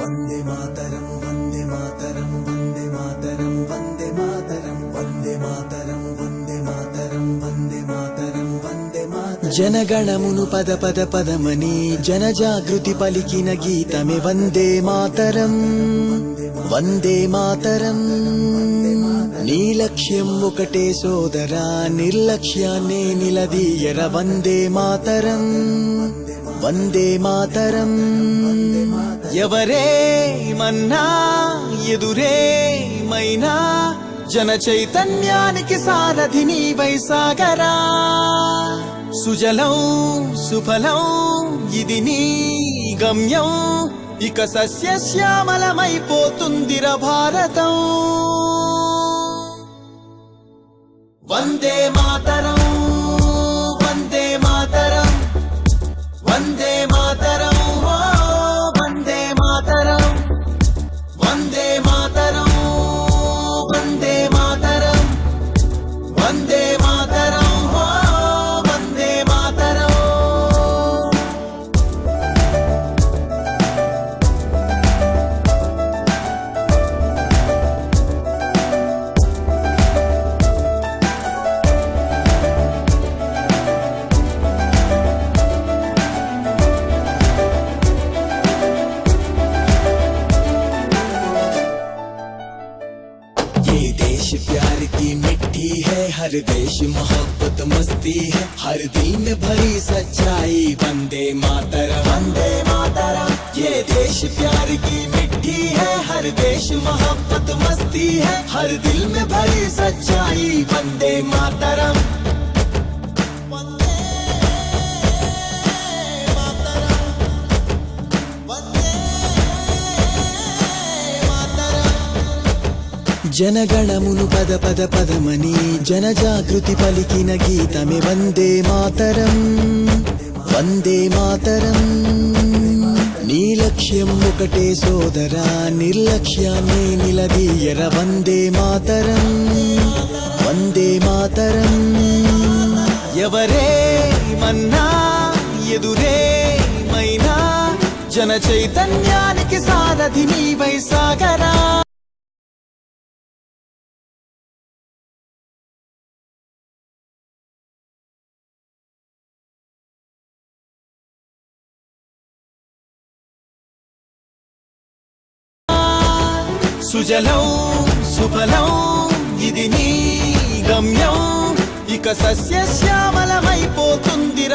వందే మాతరం వందే మాతరం వందే మాతరం వందే మాతరం వందే మాతరం వందే మాతరం వందే మాతరం వందే మాతరం జనగణమును పద పద పదమని జనజాగృతి పలికిన గీతమే వందే మాతరం వందే మాతరం నీ లక్ష్యం ఒకటే సోదరా నిర్లక్ష్యాన్నే నిలదీయర వందే మాతరం వందే మాతరం ఎవరే మన్నా ఎదురే మైనా జన చైతన్యానికి సారథి నీవై సాగరా సుజలం సుఫలం ఇది నీ గమ్యం ఇక సస్యశ్యామలమైపోతుందిర భారతం వందే మాతరం వందే మాతరం వందే మాతరం ఓ వందే మాతరం వందే మాతరం వందే మాతరం వందే మాతరం ఓ వందే మాతరం प्यार की मिट्टी है हर देश मोहब्बत मस्ती है हर दिल में भरी सच्चाई वंदे मातरम वंदे मातरम ये देश प्यार की मिट्टी है हर देश मोहब्बत मस्ती है हर दिल में भरी सच्चाई वंदे मातरम జనగణమును పద పద పదమని జనజాగృతి పలికిన గీతమే వందే మాతరం వందే మాతరం నీ లక్ష్యం ఒకటే సోదరా నిర్లక్ష్యాన్నే నిలదీయర వందే మాతరం వందే మాతరం ఎవరే మన్నా ఎదురే మైనా జన చైతన్యానికి సారథి నీవై సాగరా సుజలం సుఫలం ఇది నీ గమ్యం ఇక సస్యశ్యామలమైపోతుందిర